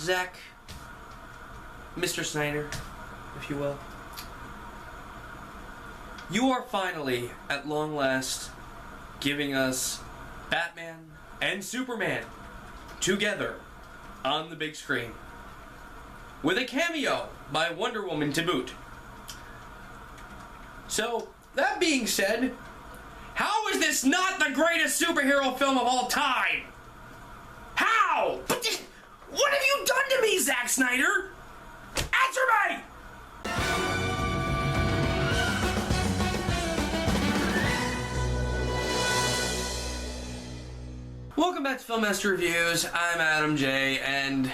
Zack, Mr. Snyder, if you will. You are finally, at long last, giving us Batman and Superman together on the big screen, with a cameo by Wonder Woman to boot. So, that being said, how is this not the greatest superhero film of all time? How? What have you done to me, Zack Snyder? Answer me! Welcome back to Filmmaster Reviews. I'm Adam J, and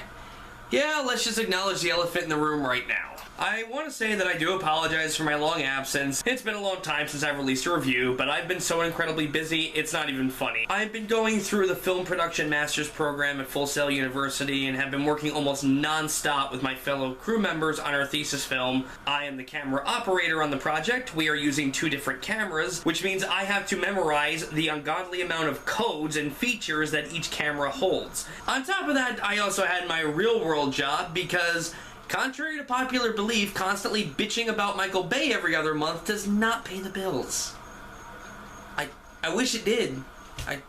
yeah, let's just acknowledge the elephant in the room right now. I want to say that I do apologize for my long absence. It's been a long time since I've released a review, but I've been so incredibly busy, it's not even funny. I've been going through the Film Production Master's program at Full Sail University and have been working almost non-stop with my fellow crew members on our thesis film. I am the camera operator on the project. We are using 2 different cameras, which means I have to memorize the ungodly amount of codes and features that each camera holds. On top of that, I also had my real-world job because, contrary to popular belief, constantly bitching about Michael Bay every other month does not pay the bills. I wish it did. I'd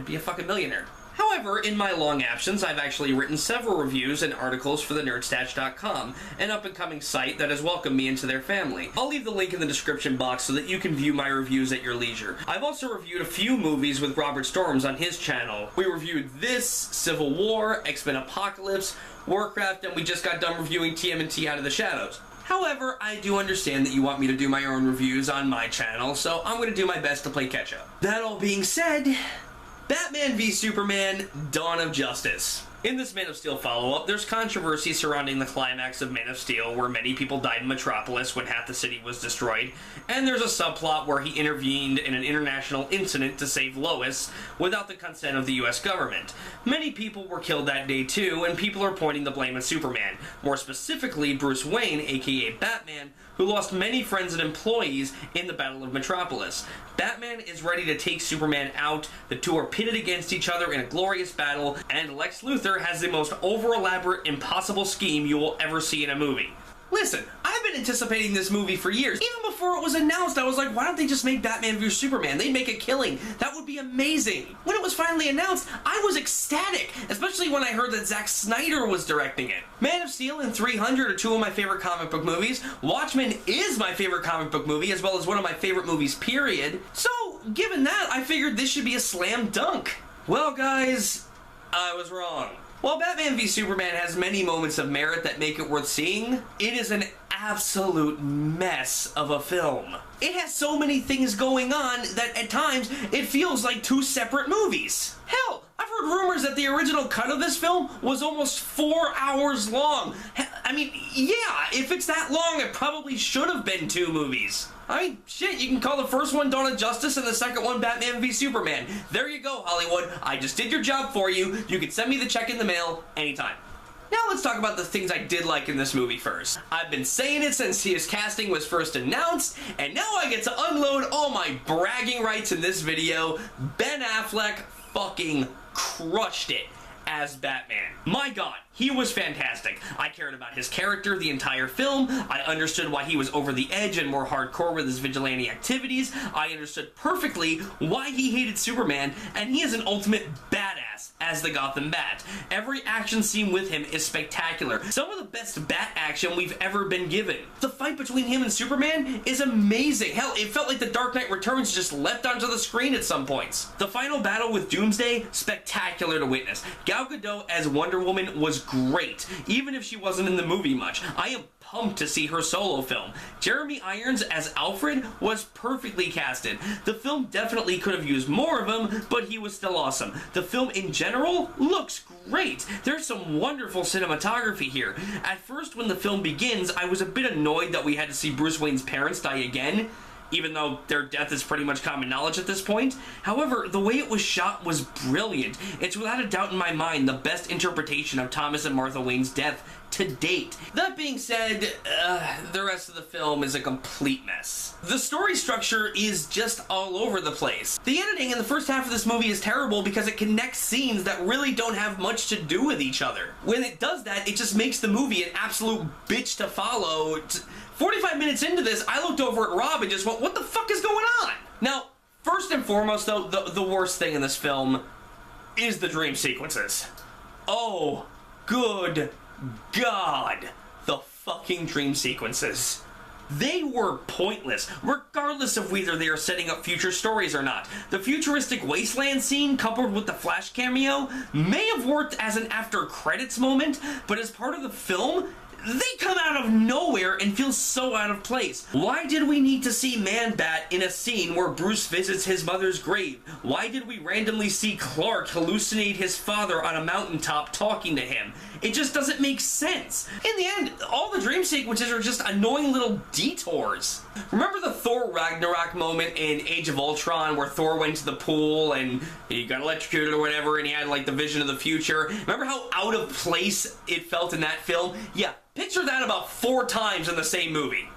be a fucking millionaire. However, in my long absence, I've actually written several reviews and articles for the nerdstatch.com, an up-and-coming site that has welcomed me into their family. I'll leave the link in the description box so that you can view my reviews at your leisure. I've also reviewed a few movies with Robert Storms on his channel. We reviewed this, Civil War, X-Men Apocalypse, Warcraft, and we just got done reviewing TMNT Out of the Shadows. However, I do understand that you want me to do my own reviews on my channel, so I'm going to do my best to play catch-up. That all being said, Batman v Superman: Dawn of Justice. In this Man of Steel follow-up, there's controversy surrounding the climax of Man of Steel, where many people died in Metropolis when half the city was destroyed, and there's a subplot where he intervened in an international incident to save Lois without the consent of the US government. Many people were killed that day too, and people are pointing the blame at Superman, more specifically Bruce Wayne, aka Batman, who lost many friends and employees in the Battle of Metropolis. Batman is ready to take Superman out, the two are pitted against each other in a glorious battle, and Lex Luthor has the most over-elaborate, impossible scheme you will ever see in a movie. Listen, I've been anticipating this movie for years. Even before it was announced, I was like, why don't they just make Batman v Superman? They'd make a killing. That would be amazing. When it was finally announced, I was ecstatic, especially when I heard that Zack Snyder was directing it. Man of Steel and 300 are 2 of my favorite comic book movies. Watchmen is my favorite comic book movie, as well as one of my favorite movies, period. So, given that, I figured this should be a slam dunk. Well, guys, I was wrong. While Batman v Superman has many moments of merit that make it worth seeing, it is an absolute mess of a film. It has so many things going on that at times it feels like 2 separate movies. Hell, I've heard rumors that the original cut of this film was almost 4 hours long. I mean, yeah, if it's that long, it probably should have been 2 movies. I mean, shit, you can call the first one Dawn of Justice and the second one Batman v Superman. There you go, Hollywood. I just did your job for you. You can send me the check in the mail anytime. Now let's talk about the things I did like in this movie first. I've been saying it since his casting was first announced, and now I get to unload all my bragging rights in this video. Ben Affleck fucking crushed it as Batman. My God, he was fantastic. I cared about his character the entire film. I understood why he was over the edge and more hardcore with his vigilante activities. I understood perfectly why he hated Superman, and he is an ultimate badass as the Gotham Bat. Every action scene with him is spectacular. Some of the best Bat action we've ever been given. The fight between him and Superman is amazing. Hell, it felt like The Dark Knight Returns just leapt onto the screen at some points. The final battle with Doomsday, spectacular to witness. Gal Gadot as Wonder Woman was great, even if she wasn't in the movie much. I am pumped to see her solo film. Jeremy Irons as Alfred was perfectly casted. The film definitely could have used more of him, but he was still awesome. The film in general looks great. There's some wonderful cinematography here. At first, when the film begins, I was a bit annoyed that we had to see Bruce Wayne's parents die again, even though their death is pretty much common knowledge at this point. However, the way it was shot was brilliant. It's without a doubt in my mind the best interpretation of Thomas and Martha Wayne's death to date. That being said, the rest of the film is a complete mess. The story structure is just all over the place. The editing in the first half of this movie is terrible because it connects scenes that really don't have much to do with each other. When it does that, it just makes the movie an absolute bitch to follow. 45 minutes into this, I looked over at Rob and just went, what the fuck is going on? Now, first and foremost, though, the worst thing in this film is the dream sequences. Oh, good God. The fucking dream sequences. They were pointless, regardless of whether they are setting up future stories or not. The futuristic wasteland scene, coupled with the Flash cameo, may have worked as an after-credits moment, but as part of the film, they come out of nowhere and feel so out of place. Why did we need to see Man-Bat in a scene where Bruce visits his mother's grave? Why did we randomly see Clark hallucinate his father on a mountaintop talking to him? It just doesn't make sense. In the end, all the dream sequences are just annoying little detours. Remember the Thor Ragnarok moment in Age of Ultron where Thor went to the pool and he got electrocuted or whatever and he had like the vision of the future? Remember how out of place it felt in that film? Yeah, picture that about 4 times in the same movie.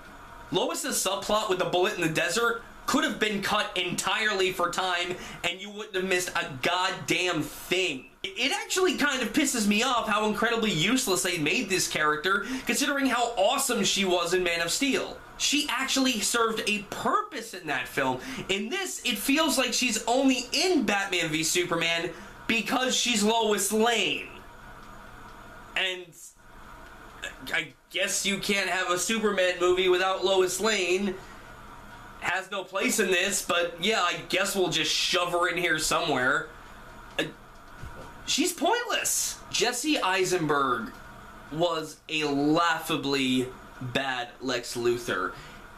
Lois's subplot with the bullet in the desert could have been cut entirely for time and you wouldn't have missed a goddamn thing. It actually kind of pisses me off how incredibly useless they made this character, considering how awesome she was in Man of Steel. She actually served a purpose in that film. In this, it feels like she's only in Batman v Superman because she's Lois Lane. And I guess you can't have a Superman movie without Lois Lane. Has no place in this, but yeah, I guess we'll just shove her in here somewhere. She's pointless. Jesse Eisenberg was a laughably bad Lex Luthor.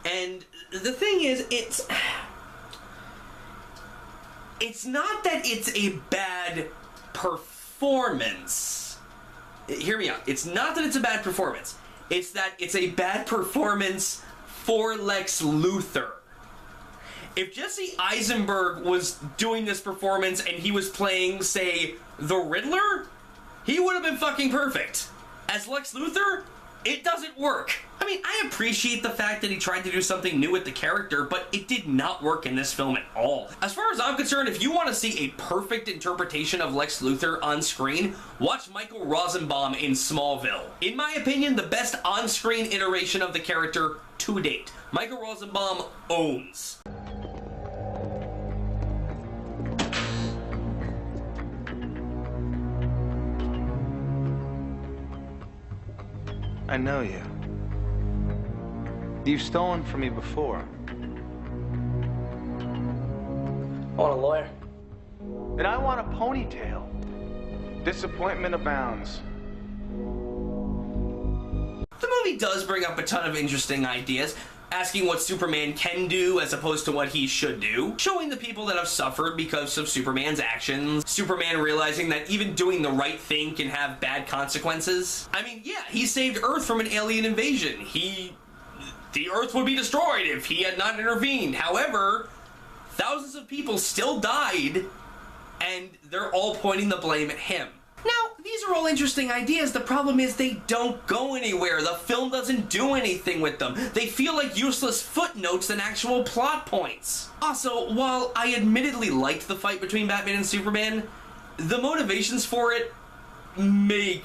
And the thing is, it's not that it's a bad performance. Hear me out. It's not that it's a bad performance. It's that it's a bad performance for Lex Luthor. If Jesse Eisenberg was doing this performance and he was playing, say, the Riddler, he would have been fucking perfect. As Lex Luthor, it doesn't work. I mean, I appreciate the fact that he tried to do something new with the character, but it did not work in this film at all. As far as I'm concerned, if you want to see a perfect interpretation of Lex Luthor on screen, watch Michael Rosenbaum in Smallville. In my opinion, the best on-screen iteration of the character to date. Michael Rosenbaum owns. I know you. You've stolen from me before. I want a lawyer. And I want a ponytail. Disappointment abounds. The movie does bring up a ton of interesting ideas, asking what Superman can do as opposed to what he should do, showing the people that have suffered because of Superman's actions, Superman realizing that even doing the right thing can have bad consequences. I mean, yeah, he saved Earth from an alien invasion. The Earth would be destroyed if he had not intervened. However, thousands of people still died, and they're all pointing the blame at him. Now, these are all interesting ideas. The problem is they don't go anywhere. The film doesn't do anything with them. They feel like useless footnotes than actual plot points. Also, while I admittedly liked the fight between Batman and Superman, the motivations for it make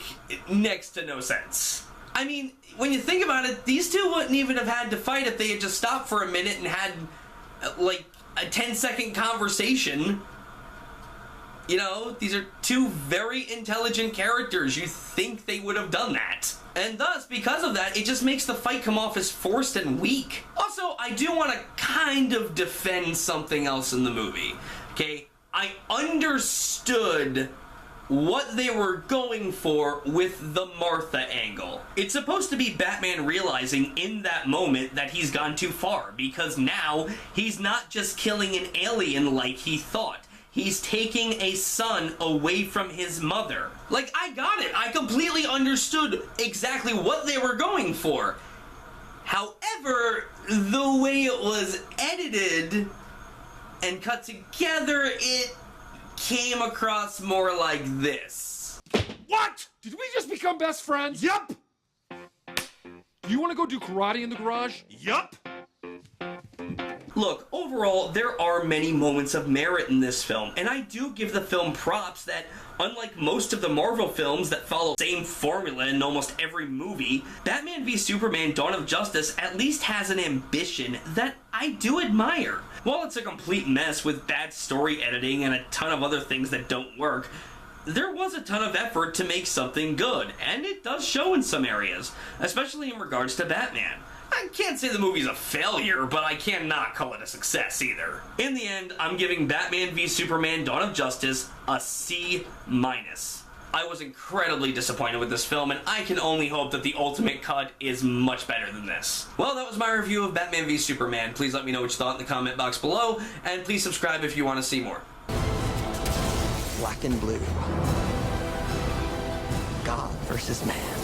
next to no sense. I mean, when you think about it, these two wouldn't even have had to fight if they had just stopped for a minute and had, like, a 10-second conversation. You know, these are two very intelligent characters. You think they would have done that. And thus, because of that, it just makes the fight come off as forced and weak. Also, I do want to kind of defend something else in the movie. Okay? I understood what they were going for with the Martha angle. It's supposed to be Batman realizing in that moment that he's gone too far, because now he's not just killing an alien like he thought. He's taking a son away from his mother. Like, I got it. I completely understood exactly what they were going for. However, the way it was edited and cut together, it came across more like this. What? Did we just become best friends? Yep! You want to go do karate in the garage? Yup. Look, overall, there are many moments of merit in this film, and I do give the film props that, unlike most of the Marvel films that follow the same formula in almost every movie, Batman v Superman: Dawn of Justice at least has an ambition that I do admire. While it's a complete mess with bad story editing and a ton of other things that don't work, there was a ton of effort to make something good, and it does show in some areas, especially in regards to Batman. I can't say the movie's a failure, but I cannot call it a success either. In the end, I'm giving Batman v Superman: Dawn of Justice a C-. I was incredibly disappointed with this film, and I can only hope that the ultimate cut is much better than this. Well, that was my review of Batman v Superman. Please let me know what you thought in the comment box below, and please subscribe if you want to see more. Black and blue. God versus man.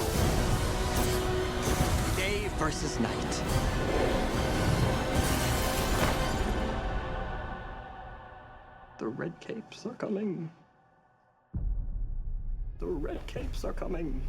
Day versus night. The red capes are coming. The red capes are coming.